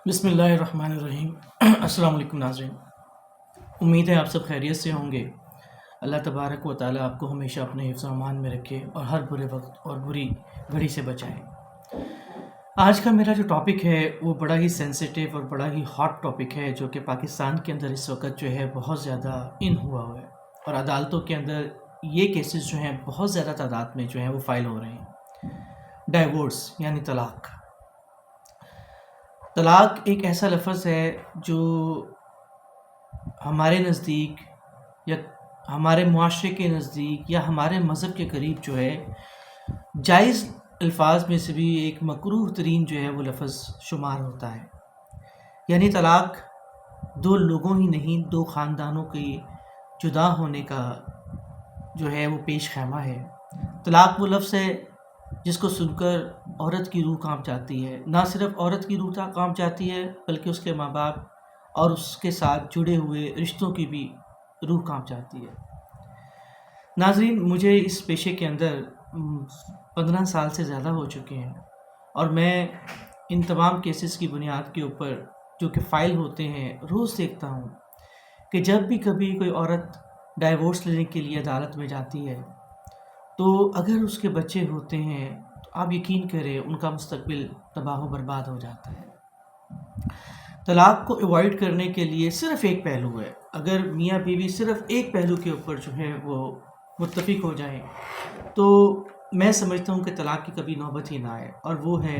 بسم اللہ الرحمن الرحیم۔ السلام علیکم ناظرین، امید ہے آپ سب خیریت سے ہوں گے۔ اللہ تبارک و تعالیٰ آپ کو ہمیشہ اپنے حفظ و امان میں رکھے اور ہر برے وقت اور بری گھڑی سے بچائے۔ آج کا میرا جو ٹاپک ہے وہ بڑا ہی سینسیٹیو اور بڑا ہی ہاٹ ٹاپک ہے، جو کہ پاکستان کے اندر اس وقت جو ہے بہت زیادہ ہوا ہے، اور عدالتوں کے اندر یہ کیسز جو ہیں بہت زیادہ تعداد میں جو ہیں وہ فائل ہو رہے ہیں۔ ڈائیورس یعنی طلاق۔ طلاق ایک ایسا لفظ ہے جو ہمارے نزدیک یا ہمارے معاشرے کے نزدیک یا ہمارے مذہب کے قریب جو ہے جائز الفاظ میں سے بھی ایک مکروہ ترین جو ہے وہ لفظ شمار ہوتا ہے۔ یعنی طلاق دو لوگوں ہی نہیں، دو خاندانوں کے جدا ہونے کا جو ہے وہ پیش خیمہ ہے۔ طلاق وہ لفظ ہے جس کو سن کر عورت کی روح کانپ جاتی ہے۔ نہ صرف عورت کی روح کانپ جاتی ہے بلکہ اس کے ماں باپ اور اس کے ساتھ جڑے ہوئے رشتوں کی بھی روح کانپ جاتی ہے۔ ناظرین، مجھے اس پیشے کے اندر 15 سال سے زیادہ ہو چکے ہیں، اور میں ان تمام کیسز کی بنیاد کے اوپر جو کہ فائل ہوتے ہیں روز دیکھتا ہوں کہ جب بھی کبھی کوئی عورت ڈائیورس لینے کے لیے عدالت میں جاتی ہے تو اگر اس کے بچے ہوتے ہیں تو آپ یقین کریں ان کا مستقبل تباہ و برباد ہو جاتا ہے۔ طلاق کو ایوائڈ کرنے کے لیے صرف ایک پہلو ہے۔ اگر میاں بیوی صرف ایک پہلو کے اوپر جو ہے وہ متفق ہو جائیں تو میں سمجھتا ہوں کہ طلاق کی کبھی نوبت ہی نہ آئے، اور وہ ہے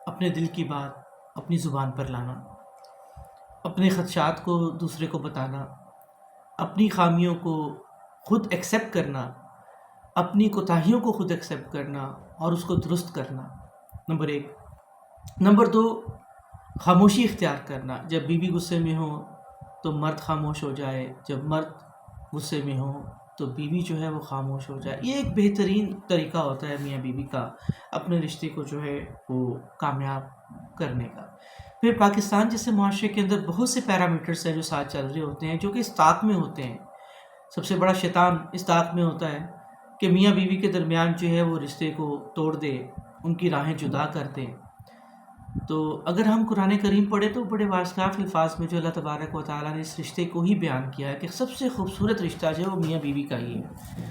اپنے دل کی بات اپنی زبان پر لانا، اپنے خدشات کو دوسرے کو بتانا، اپنی خامیوں کو خود ایکسیپٹ کرنا، اپنی کوتاہیوں کو خود ایکسیپٹ کرنا اور اس کو درست کرنا، نمبر 1۔ نمبر 2، خاموشی اختیار کرنا۔ جب بیوی غصے میں ہو تو مرد خاموش ہو جائے، جب مرد غصے میں ہو تو بیوی جو ہے وہ خاموش ہو جائے۔ یہ ایک بہترین طریقہ ہوتا ہے میاں بیوی کا اپنے رشتے کو جو ہے وہ کامیاب کرنے کا۔ پھر پاکستان جیسے معاشرے کے اندر بہت سے پیرامیٹرز ہیں جو ساتھ چل رہے ہوتے ہیں، جو کہ اس طاق میں ہوتے ہیں۔ سب سے بڑا شیطان اس طاق میں ہوتا ہے کہ میاں بیوی کے درمیان جو ہے وہ رشتے کو توڑ دے، ان کی راہیں جدا کر دے۔ تو اگر ہم قرآن کریم پڑھیں تو بڑے واضح الفاظ میں جو اللہ تبارک و تعالیٰ نے اس رشتے کو ہی بیان کیا ہے کہ سب سے خوبصورت رشتہ جو ہے وہ میاں بیوی کا ہی ہے،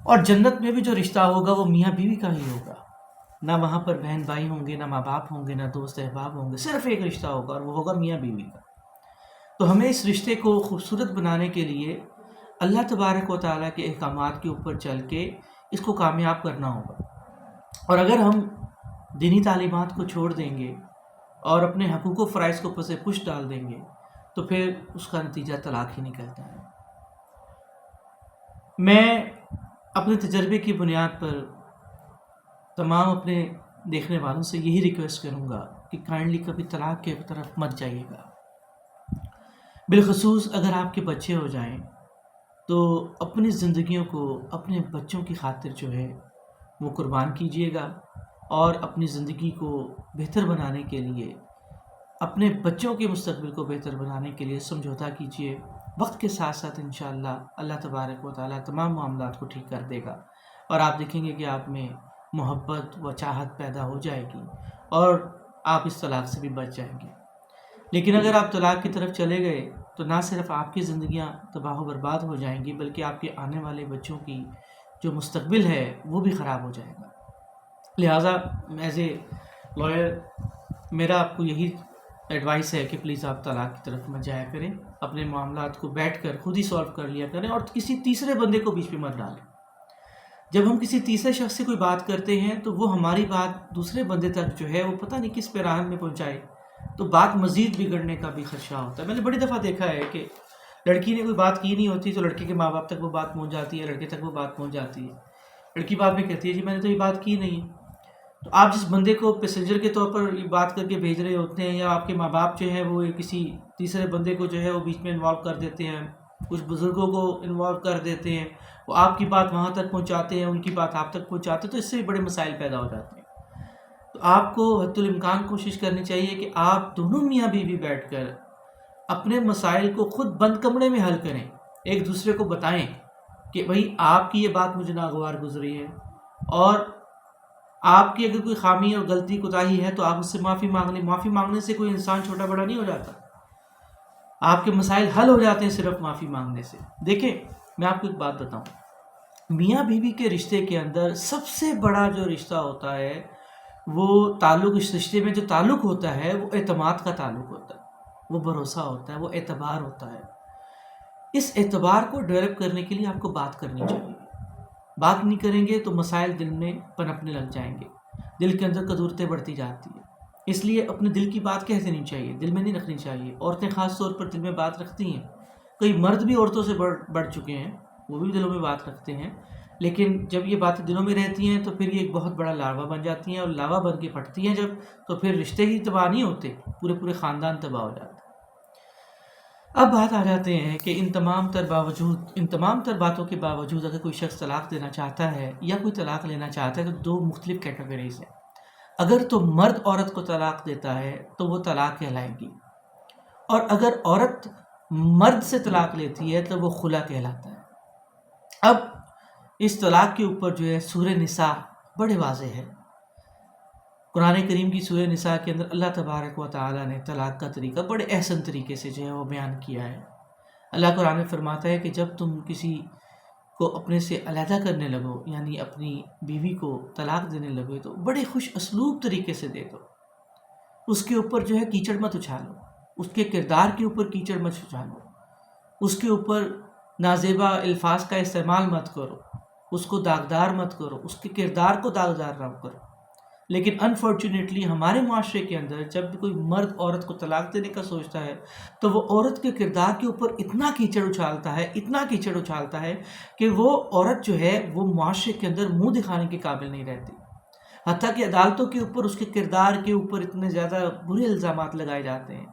اور جنت میں بھی جو رشتہ ہوگا وہ میاں بیوی کا ہی ہوگا۔ نہ وہاں پر بہن بھائی ہوں گے، نہ ماں باپ ہوں گے، نہ دوست احباب ہوں گے، صرف ایک رشتہ ہوگا اور وہ ہوگا میاں بیوی کا۔ تو ہمیں اس رشتے کو خوبصورت بنانے کے لیے اللہ تبارک و تعالیٰ کے احکامات کے اوپر چل کے اس کو کامیاب کرنا ہوگا۔ اور اگر ہم دینی تعلیمات کو چھوڑ دیں گے اور اپنے حقوق و فرائض کو پس پش ڈال دیں گے تو پھر اس کا نتیجہ طلاق ہی نکلتا ہے۔ میں اپنے تجربے کی بنیاد پر تمام اپنے دیکھنے والوں سے یہی ریکویسٹ کروں گا کہ کائنڈلی کبھی طلاق کی طرف مت جائیے گا۔ بالخصوص اگر آپ کے بچے ہو جائیں تو اپنی زندگیوں کو اپنے بچوں کی خاطر جو ہے وہ قربان کیجیے گا، اور اپنی زندگی کو بہتر بنانے کے لیے، اپنے بچوں کے مستقبل کو بہتر بنانے کے لیے سمجھوتا کیجیے۔ وقت کے ساتھ ساتھ انشاءاللہ اللہ تبارک و تعالیٰ تمام معاملات کو ٹھیک کر دے گا، اور آپ دیکھیں گے کہ آپ میں محبت و چاہت پیدا ہو جائے گی اور آپ اس طلاق سے بھی بچ جائیں گے۔ لیکن اگر آپ طلاق کی طرف چلے گئے تو نہ صرف آپ کی زندگیاں تباہ و برباد ہو جائیں گی بلکہ آپ کے آنے والے بچوں کی جو مستقبل ہے وہ بھی خراب ہو جائے گا۔ لہٰذا ایز اے لائر میرا آپ کو یہی ایڈوائس ہے کہ پلیز آپ طلاق کی طرف مت جایا کریں، اپنے معاملات کو بیٹھ کر خود ہی سولو کر لیا کریں، اور کسی تیسرے بندے کو بیچ میں مت ڈالیں۔ جب ہم کسی تیسرے شخص سے کوئی بات کرتے ہیں تو وہ ہماری بات دوسرے بندے تک جو ہے وہ پتہ نہیں کس پیراہن میں پہنچائے، تو بات مزید بگڑنے کا بھی خدشہ ہوتا ہے۔ میں نے بڑی دفعہ دیکھا ہے کہ لڑکی نے کوئی بات کی نہیں ہوتی تو لڑکے کے ماں باپ تک وہ بات پہنچ جاتی ہے، لڑکے تک وہ بات پہنچ جاتی ہے۔ لڑکی بعد میں کہتی ہے جی میں نے تو یہ بات کی نہیں۔ تو آپ جس بندے کو پیسنجر کے طور پر یہ بات کر کے بھیج رہے ہوتے ہیں، یا آپ کے ماں باپ جو ہیں وہ کسی تیسرے بندے کو جو ہے وہ بیچ میں انوالو کر دیتے ہیں، کچھ بزرگوں کو انوالو کر دیتے ہیں، وہ آپ کی بات وہاں تک پہنچاتے ہیں، ان کی بات آپ تک پہنچاتے ہیں، تو اس سے بھی بڑے مسائل پیدا ہو جاتے ہیں۔ تو آپ کو حد الامکان کوشش کرنی چاہیے کہ آپ دونوں میاں بیوی بیٹھ کر اپنے مسائل کو خود بند کمرے میں حل کریں، ایک دوسرے کو بتائیں کہ بھائی آپ کی یہ بات مجھے ناگوار گزری ہے، اور آپ کی اگر کوئی خامی اور غلطی کوتاہی ہے تو آپ اس سے معافی مانگ لیں. معافی مانگنے سے کوئی انسان چھوٹا بڑا نہیں ہو جاتا. آپ کے مسائل حل ہو جاتے ہیں صرف معافی مانگنے سے. دیکھیں میں آپ کو ایک بات بتاؤں, میاں بیوی کے رشتے کے اندر سب سے بڑا جو رشتہ ہوتا ہے وہ تعلق, اس رشتے میں جو تعلق ہوتا ہے وہ اعتماد کا تعلق ہوتا ہے, وہ بھروسہ ہوتا ہے, وہ اعتبار ہوتا ہے. اس اعتبار کو ڈیولپ کرنے کے لیے آپ کو بات کرنی چاہیے. بات نہیں کریں گے تو مسائل دل میں پنپنے لگ جائیں گے, دل کے اندر کدورتیں بڑھتی جاتی ہیں. اس لیے اپنے دل کی بات کہہ دینی چاہیے, دل میں نہیں رکھنی چاہیے. عورتیں خاص طور پر دل میں بات رکھتی ہیں, کئی مرد بھی عورتوں سے بڑھ چکے ہیں, وہ بھی دلوں میں بات رکھتے ہیں. لیکن جب یہ باتیں دلوں میں رہتی ہیں تو پھر یہ ایک بہت بڑا لاوا بن جاتی ہیں, اور لاوا بن کے پھٹتی ہیں جب, تو پھر رشتے ہی تباہ نہیں ہوتے, پورے خاندان تباہ ہو جاتے ہیں. اب بات آ جاتے ہیں کہ ان تمام تر باتوں کے باوجود اگر کوئی شخص طلاق دینا چاہتا ہے یا کوئی طلاق لینا چاہتا ہے تو دو مختلف کیٹیگریز ہیں. اگر تو مرد عورت کو طلاق دیتا ہے تو وہ طلاق کہلائے گی, اور اگر عورت مرد سے طلاق لیتی ہے تو وہ خلا کہلاتا ہے. اب اس طلاق کے اوپر جو ہے سورہ نساء بڑے واضح ہے. قرآن کریم کی سورہ نساء کے اندر اللہ تبارک و تعالیٰ نے طلاق کا طریقہ بڑے احسن طریقے سے جو ہے وہ بیان کیا ہے. اللہ قرآن میں فرماتا ہے کہ جب تم کسی کو اپنے سے علیحدہ کرنے لگو, یعنی اپنی بیوی کو طلاق دینے لگو, تو بڑے خوش اسلوب طریقے سے دے دو. اس کے اوپر جو ہے کیچڑ مت اچھالو, اس کے کردار کے اوپر کیچڑ مت اچھالو, اس کے اوپر نازیبا الفاظ کا استعمال مت کرو, اس کو داغدار مت کرو, اس کے کردار کو داغدار نہ کرو. لیکن انفارچونیٹلی ہمارے معاشرے کے اندر جب بھی کوئی مرد عورت کو طلاق دینے کا سوچتا ہے تو وہ عورت کے کردار کے اوپر اتنا کیچڑ اچھالتا ہے کہ وہ عورت جو ہے وہ معاشرے کے اندر منہ دکھانے کے قابل نہیں رہتی. حتیٰ کہ عدالتوں کے اوپر اس کے کردار کے اوپر اتنے زیادہ برے الزامات لگائے جاتے ہیں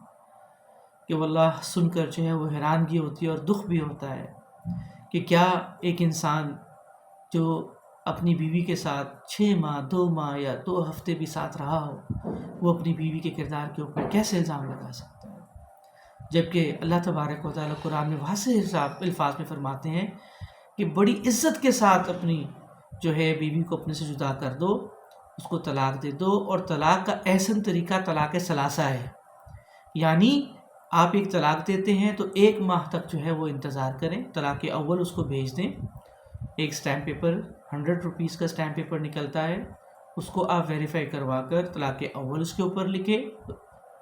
کہ واللہ سن کر جو ہے وہ حیرانگی ہوتی ہے اور دکھ بھی ہوتا ہے کہ کیا ایک انسان جو اپنی بیوی کے ساتھ 6 ماہ 2 ماہ یا 2 ہفتے بھی ساتھ رہا ہو, وہ اپنی بیوی کے کردار کے اوپر کیسے الزام لگا سکتا ہے؟ جبکہ اللہ تبارک و تعالیٰ قرآن میں واضح الفاظ میں فرماتے ہیں کہ بڑی عزت کے ساتھ اپنی جو ہے بیوی کو اپنے سے جدا کر دو, اس کو طلاق دے دو. اور طلاق کا احسن طریقہ طلاق ثلاثہ ہے, یعنی آپ ایک طلاق دیتے ہیں تو 1 ماہ تک جو ہے وہ انتظار کریں, طلاق اول اس کو بھیج دیں. ایک اسٹیمپ پیپر 100 روپیز کا اسٹیمپ پیپر نکلتا ہے, اس کو آپ ویریفائی کروا کر طلاق اول اس کے اوپر لکھیں,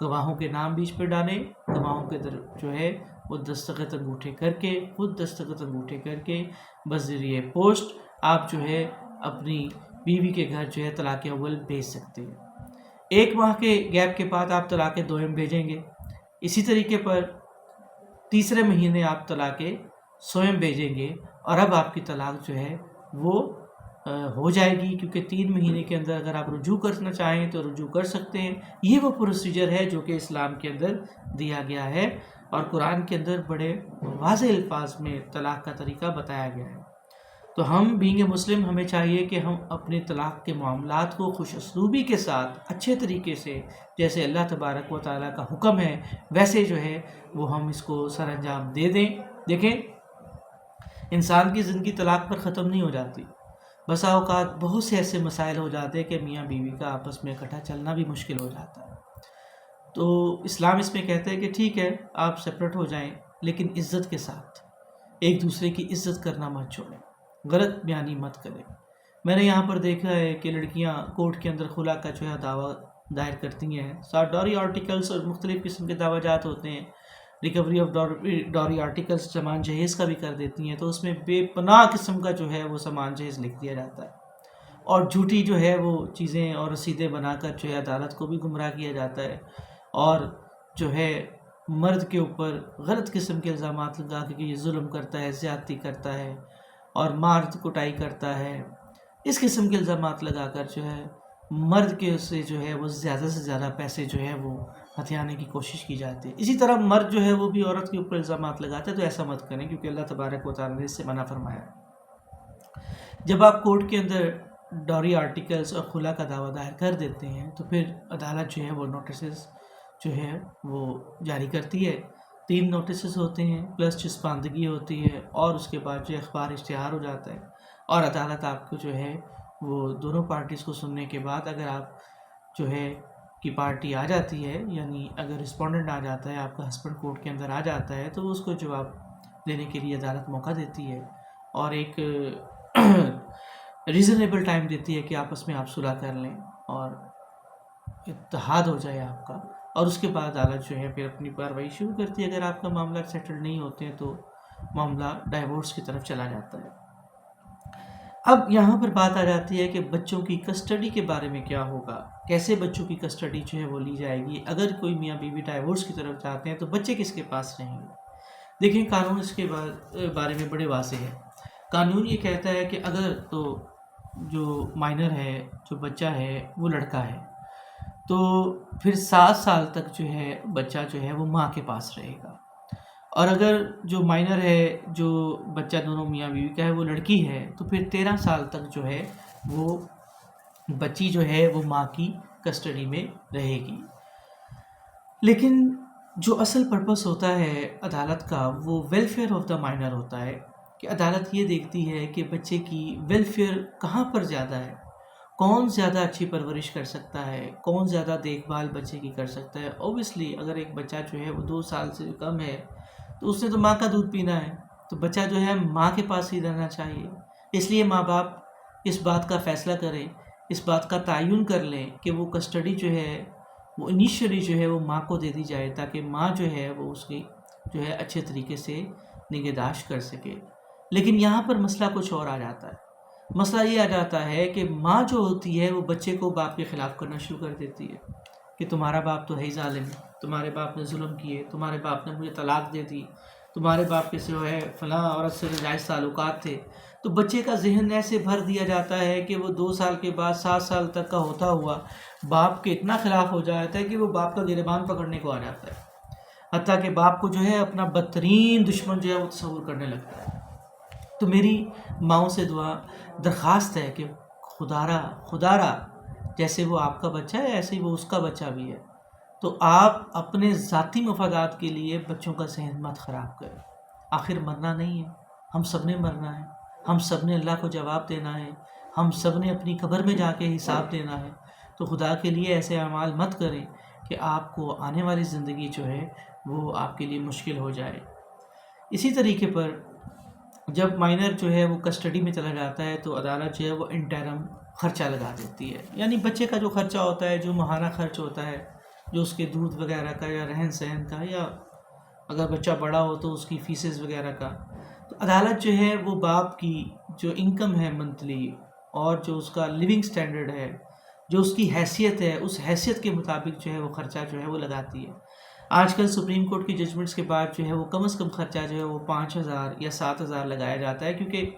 گواہوں کے نام بیچ پہ ڈالیں, گواہوں کے جو ہے وہ دستخط انگوٹھے کر کے, خود دستخط انگوٹھے کر کے بذریعہ پوسٹ آپ جو ہے اپنی بیوی کے گھر جو ہے طلاق اول بھیج سکتے ہیں. 1 ماہ کے گیپ کے بعد آپ طلاق دوم بھیجیں گے. اسی طریقے پر تیسرے مہینے آپ طلاق سوم بھیجیں گے, اور اب آپ کی طلاق جو ہے وہ ہو جائے گی, کیونکہ 3 مہینے کے اندر اگر آپ رجوع کرنا چاہیں تو رجوع کر سکتے ہیں. یہ وہ پروسیجر ہے جو کہ اسلام کے اندر دیا گیا ہے, اور قرآن کے اندر بڑے واضح الفاظ میں طلاق کا طریقہ بتایا گیا ہے. تو ہم بینگ اے مسلم ہمیں چاہیے کہ ہم اپنے طلاق کے معاملات کو خوش اسلوبی کے ساتھ اچھے طریقے سے, جیسے اللہ تبارک و تعالیٰ کا حکم ہے ویسے جو ہے وہ ہم اس کو سر انجام دے دیں. دیکھیں انسان کی زندگی طلاق پر ختم نہیں ہو جاتی. بسا اوقات بہت سے ایسے مسائل ہو جاتے ہیں کہ میاں بیوی کا آپس میں اکٹھا چلنا بھی مشکل ہو جاتا ہے. تو اسلام اس میں کہتا ہے کہ ٹھیک ہے آپ سپریٹ ہو جائیں, لیکن عزت کے ساتھ, ایک دوسرے کی عزت کرنا مت چھوڑیں, غلط بیانی مت کریں. میں نے یہاں پر دیکھا ہے کہ لڑکیاں کورٹ کے اندر خلا کا جو ہے دعویٰ دائر کرتی ہیں, ساتھ ڈوری آرٹیکلس اور مختلف قسم کے دعویٰ جات ہوتے ہیں, ریکوری آف ڈوری آرٹیکلس سامان جہیز کا بھی کر دیتی ہیں. تو اس میں بے پناہ قسم کا جو ہے وہ سامان جہیز لکھ دیا جاتا ہے, اور جھوٹی جو ہے وہ چیزیں اور رسیدیں بنا کر جو ہے عدالت کو بھی گمراہ کیا جاتا ہے, اور جو ہے مرد کے اوپر غلط قسم کے الزامات لگا کے کہ یہ ظلم کرتا ہے, زیادتی کرتا ہے اور مارد کٹائی کرتا ہے. اس قسم کے الزامات لگا کر جو ہے مرد کے سے جو ہے وہ زیادہ سے زیادہ پیسے جو ہے وہ ہتھیانے کی کوشش کی جاتی ہے. اسی طرح مرد جو ہے وہ بھی عورت کے اوپر الزامات لگاتا ہے, تو ایسا مت کریں کیونکہ اللہ تبارک و تعالیٰ نے اس سے منع فرمایا. جب آپ کورٹ کے اندر ڈوری آرٹیکلس اور خلا کا دعویٰ دائر کر دیتے ہیں تو پھر عدالت جو ہے وہ نوٹسز جو ہے وہ جاری کرتی ہے. 3 نوٹسز ہوتے ہیں پلس چسپاندگی ہوتی ہے, اور اس کے بعد جو اخبار اشتہار ہو جاتا ہے, اور عدالت آپ کو جو ہے وہ دونوں پارٹیز کو سننے کے بعد اگر آپ جو ہے کی پارٹی آ جاتی ہے، یعنی اگر رسپونڈنٹ آ جاتا ہے، آپ کا ہسبینڈ کورٹ کے اندر آ جاتا ہے، تو اس کو جواب دینے کے لیے عدالت موقع دیتی ہے اور ایک ریزنیبل ٹائم دیتی ہے کہ آپس میں آپ صلح کر لیں اور اتحاد ہو جائے آپ کا، اور اس کے بعد عدالت جو ہے پھر اپنی کارروائی شروع کرتی ہے۔ اگر آپ کا معاملہ سیٹل نہیں ہوتے ہیں تو معاملہ ڈائیورس کی طرف چلا جاتا ہے۔ اب یہاں پر بات آ جاتی ہے کہ بچوں کی کسٹڈی کے بارے میں کیا ہوگا، کیسے بچوں کی کسٹڈی جو ہے وہ لی جائے گی۔ اگر کوئی میاں بیوی ڈائیورس کی طرف جاتے ہیں تو بچے کس کے پاس رہیں گے؟ دیکھیں، قانون اس کے بارے میں بڑے واضح ہے۔ قانون یہ کہتا ہے کہ اگر تو جو مائنر ہے، جو بچہ ہے وہ لڑکا ہے، تو پھر 7 سال تک جو ہے بچہ جو ہے وہ ماں کے پاس رہے گا، اور اگر جو مائنر ہے، جو بچہ دونوں میاں بیوی کا ہے، وہ لڑکی ہے، تو پھر 13 سال تک جو ہے وہ بچی جو ہے وہ ماں کی کسٹڈی میں رہے گی۔ لیکن جو اصل پرپس ہوتا ہے عدالت کا، وہ ویلفیئر آف دا مائنر ہوتا ہے، کہ عدالت یہ دیکھتی ہے کہ بچے کی ویلفیئر کہاں پر زیادہ ہے، کون زیادہ اچھی پرورش کر سکتا ہے، کون زیادہ دیکھ بھال بچے کی کر سکتا ہے۔ اوبیسلی اگر ایک بچہ جو ہے وہ 2 سال سے کم ہے تو اس نے تو ماں کا دودھ پینا ہے، تو بچہ جو ہے ماں کے پاس ہی رہنا چاہیے۔ اس لیے ماں باپ اس بات کا فیصلہ کریں، اس بات کا تعین کر لیں کہ وہ کسٹڈی جو ہے وہ انیشیلی جو ہے وہ ماں کو دے دی جائے، تاکہ ماں جو ہے وہ اس کی جو ہے اچھے طریقے سے نگہداشت کر سکے۔ لیکن یہاں پر مسئلہ کچھ اور آ جاتا ہے۔ مسئلہ یہ آ جاتا ہے کہ ماں جو ہوتی ہے وہ بچے کو باپ کے خلاف کرنا شروع کر دیتی ہے کہ تمہارا باپ تو ہے ہی ظالم، تمہارے باپ نے ظلم کیے، تمہارے باپ نے مجھے طلاق دے دی، تمہارے باپ کے جو ہے فلاں عورت سے ناجائز تعلقات تھے۔ تو بچے کا ذہن ایسے بھر دیا جاتا ہے کہ وہ 2 سال کے بعد 7 سال تک کا ہوتا ہوا باپ کے اتنا خلاف ہو جاتا ہے کہ وہ باپ کا گریبان پکڑنے کو آ جاتا ہے، حتیٰ کہ باپ کو جو ہے اپنا بدترین دشمن جو ہے وہ تصور کرنے لگتا ہے۔ تو میری ماؤں سے درخواست ہے کہ خدا را جیسے وہ آپ کا بچہ ہے ایسے ہی وہ اس کا بچہ بھی ہے، تو آپ اپنے ذاتی مفادات کے لیے بچوں کا ذہن مت خراب کریں۔ آخر مرنا نہیں ہے، ہم سب نے مرنا ہے، ہم سب نے اللہ کو جواب دینا ہے، ہم سب نے اپنی قبر میں جا کے حساب دینا ہے۔ تو خدا کے لیے ایسے اعمال مت کریں کہ آپ کو آنے والی زندگی جو ہے وہ آپ کے لیے مشکل ہو جائے۔ اسی طریقے پر جب مائنر جو ہے وہ کسٹڈی میں چلا جاتا ہے تو عدالت جو ہے وہ انٹرم خرچہ لگا دیتی ہے، یعنی بچے کا جو خرچہ ہوتا ہے، جو ماہانہ خرچ ہوتا ہے، جو اس کے دودھ وغیرہ کا یا رہن سہن کا، یا اگر بچہ بڑا ہو تو اس کی فیسز وغیرہ کا، تو عدالت جو ہے وہ باپ کی جو انکم ہے منتھلی اور جو اس کا لیونگ سٹینڈرڈ ہے، جو اس کی حیثیت ہے، اس حیثیت کے مطابق جو ہے وہ خرچہ جو ہے وہ لگاتی ہے۔ آج کل سپریم کورٹ کی ججمنٹس کے بعد جو ہے وہ کم از کم خرچہ جو ہے وہ 5,000 یا 7,000 لگایا جاتا ہے، کیونکہ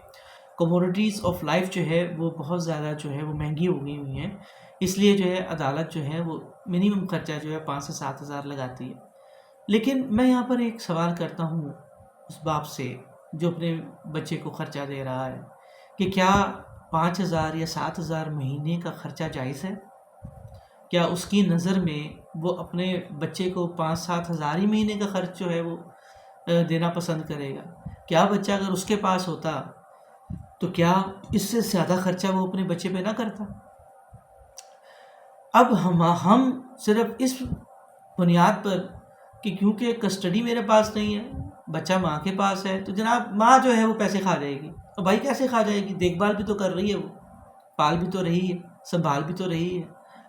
کموڈیٹیز آف لائف جو ہے وہ بہت زیادہ جو ہے وہ مہنگی ہو گئی ہوئی ہیں، اس لیے جو ہے عدالت جو ہے وہ منیمم خرچہ جو ہے 5 سے 7,000 لگاتی ہے۔ لیکن میں یہاں پر ایک سوال کرتا ہوں اس باپ سے جو اپنے بچے کو خرچہ دے رہا ہے کہ کیا 5,000 یا 7,000 مہینے کا خرچہ جائز ہے؟ کیا اس کی نظر میں وہ اپنے بچے کو 5-7 ہزار ہی مہینے کا خرچ جو ہے وہ دینا پسند کرے گا؟ کیا بچہ اگر اس کے پاس ہوتا تو کیا اس سے زیادہ خرچہ وہ اپنے بچے پہ نہ کرتا؟ اب ہم صرف اس بنیاد پر کہ کیونکہ کسٹڈی میرے پاس نہیں ہے، بچہ ماں کے پاس ہے، تو جناب ماں جو ہے وہ پیسے کھا جائے گی۔ تو بھائی کیسے کھا جائے گی؟ دیکھ بھال بھی تو کر رہی ہے، وہ پال بھی تو رہی ہے، سنبھال بھی تو رہی ہے۔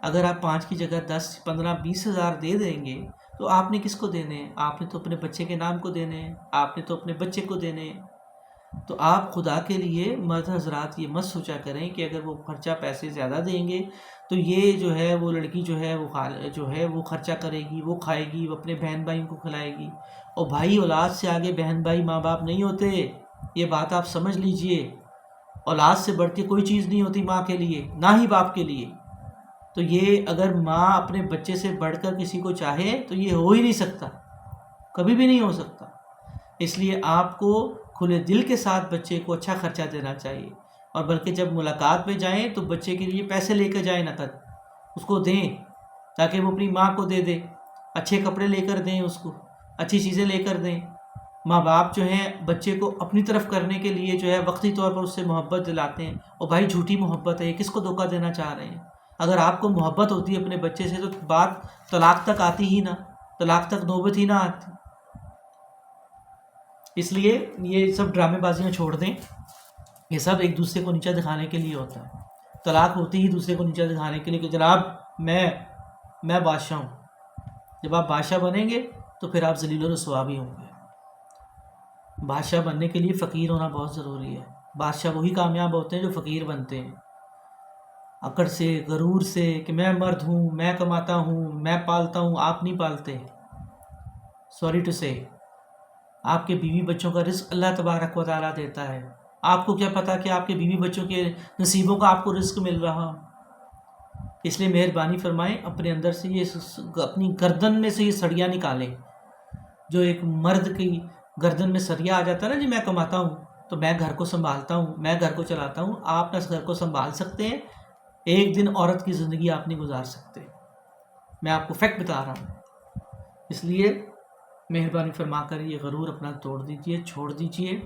اگر آپ 5 کی جگہ 10 15 20 ہزار دے دیں گے تو آپ نے کس کو دینے ہیں؟ آپ نے تو اپنے بچے کے نام کو دینے ہیں، آپ نے تو اپنے بچے کو دینے ہیں۔ تو آپ خدا کے لیے مرد حضرات یہ مت سوچا کریں کہ اگر وہ خرچہ پیسے زیادہ دیں گے تو یہ جو ہے وہ لڑکی جو ہے وہ خرچہ کرے گی، وہ کھائے گی، وہ اپنے بہن بھائیوں کو کھلائے گی۔ اور بھائی، اولاد سے آگے بہن بھائی ماں باپ نہیں ہوتے، یہ بات آپ سمجھ لیجئے۔ اولاد سے بڑھ کے کوئی چیز نہیں ہوتی ماں کے لیے، نہ ہی باپ کے لیے۔ تو یہ اگر ماں اپنے بچے سے بڑھ کر کسی کو چاہے تو یہ ہو ہی نہیں سکتا، کبھی بھی نہیں ہو سکتا۔ اس لیے آپ کو کھلے دل کے ساتھ بچے کو اچھا خرچہ دینا چاہیے، اور بلکہ جب ملاقات پہ جائیں تو بچے کے لیے پیسے لے کر جائیں، نقد اس کو دیں تاکہ وہ اپنی ماں کو دے دے، اچھے کپڑے لے کر دیں، اس کو اچھی چیزیں لے کر دیں۔ ماں باپ جو ہیں بچے کو اپنی طرف کرنے کے لیے جو ہے وقتی طور پر اس سے محبت دلاتے ہیں، اور بھائی جھوٹی محبت ہے، یہ کس کو دھوکہ دینا چاہ رہے ہیں؟ اگر آپ کو محبت ہوتی ہے اپنے بچے سے تو بات طلاق تک آتی ہی نہ، طلاق تک نوبت ہی نہ آتی۔ اس لیے یہ سب ڈرامے بازیاں چھوڑ دیں، یہ سب ایک دوسرے کو نیچا دکھانے کے لیے ہوتا ہے۔ طلاق ہوتی ہی دوسرے کو نیچا دکھانے کے لیے کہ جناب میں بادشاہ ہوں۔ جب آپ بادشاہ بنیں گے تو پھر آپ ذلیل و رسوا بھی ہوں گے۔ بادشاہ بننے کے لیے فقیر ہونا بہت ضروری ہے۔ بادشاہ وہی کامیاب ہوتے ہیں جو فقیر بنتے ہیں، اکڑ سے، غرور سے کہ میں مرد ہوں، میں کماتا ہوں، میں پالتا ہوں۔ آپ نہیں پالتے، سوری ٹو سے، آپ کے بیوی بچوں کا رزق اللہ تبارک و تعالیٰ دیتا ہے۔ آپ کو کیا پتا کہ آپ کے بیوی بچوں کے نصیبوں کا آپ کو رزق مل رہا؟ اس لیے مہربانی فرمائیں اپنے اندر سے یہ اپنی گردن میں سے یہ سڑیاں نکالیں۔ جو ایک مرد کی گردن میں سریا آ جاتا ہے نا، جی میں کماتا ہوں تو میں گھر کو سنبھالتا ہوں، میں گھر کو چلاتا ہوں، آپ نہ گھر کو سنبھال سکتے ہیں، ایک دن عورت کی زندگی آپ نہیں گزار سکتے۔ میں آپ کو فیکٹ بتا رہا ہوں۔ اس لیے مہربانی فرما کر یہ غرور اپنا توڑ دیجئے، چھوڑ دیجئے،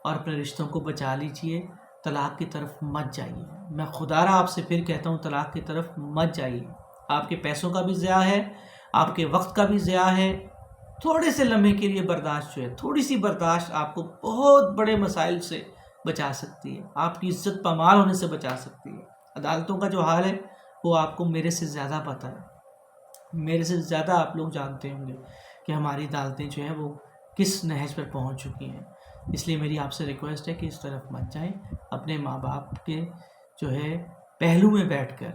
اور اپنے رشتوں کو بچا لیجئے۔ طلاق کی طرف مت جائیے، میں خدا را آپ سے پھر کہتا ہوں طلاق کی طرف مت جائیے۔ آپ کے پیسوں کا بھی ضیاع ہے، آپ کے وقت کا بھی ضیاع ہے۔ تھوڑے سے لمحے کے لیے برداشت جو ہے، تھوڑی سی برداشت آپ کو بہت بڑے مسائل سے بچا سکتی ہے، آپ کی عزت پامال ہونے سے بچا سکتی ہے۔ عدالتوں کا جو حال ہے وہ آپ کو میرے سے زیادہ پتہ ہے، میرے سے زیادہ آپ لوگ جانتے ہوں گے کہ ہماری عدالتیں جو ہیں وہ کس نہج پر پہنچ چکی ہیں۔ اس لیے میری آپ سے ریکویسٹ ہے کہ اس طرف مت جائیں، اپنے ماں باپ کے جو ہے پہلو میں بیٹھ کر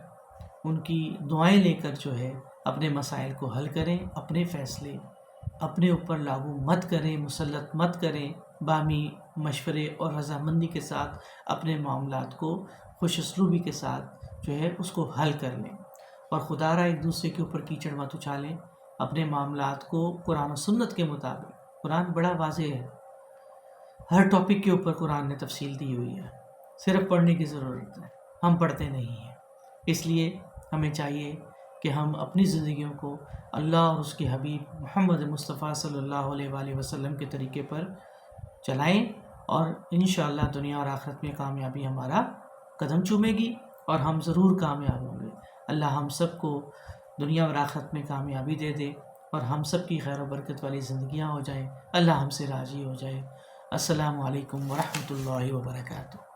ان کی دعائیں لے کر جو ہے اپنے مسائل کو حل کریں، اپنے فیصلے اپنے اوپر لاگو مت کریں، مسلط مت کریں، باہمی مشورے اور رضامندی کے ساتھ اپنے معاملات کو خوش اسلوبی کے ساتھ جو ہے اس کو حل کر لیں، اور خدا را ایک دوسرے کے اوپر کیچڑ مت اچھالیں۔ اپنے معاملات کو قرآن و سنت کے مطابق، قرآن بڑا واضح ہے، ہر ٹاپک کے اوپر قرآن نے تفصیل دی ہوئی ہے، صرف پڑھنے کی ضرورت ہے، ہم پڑھتے نہیں ہیں۔ اس لیے ہمیں چاہیے کہ ہم اپنی زندگیوں کو اللہ اور اس کے حبیب محمد مصطفیٰ صلی اللہ علیہ وآلہ وسلم کے طریقے پر چلائیں، اور انشاءاللہ دنیا اور آخرت میں کامیابی ہمارا قدم چومے گی، اور ہم ضرور کامیاب ہوں گے۔ اللہ ہم سب کو دنیا اور آخرت میں کامیابی دے دے، اور ہم سب کی خیر و برکت والی زندگیاں ہو جائیں، اللہ ہم سے راضی ہو جائے۔ السلام علیکم ورحمۃ اللہ وبرکاتہ۔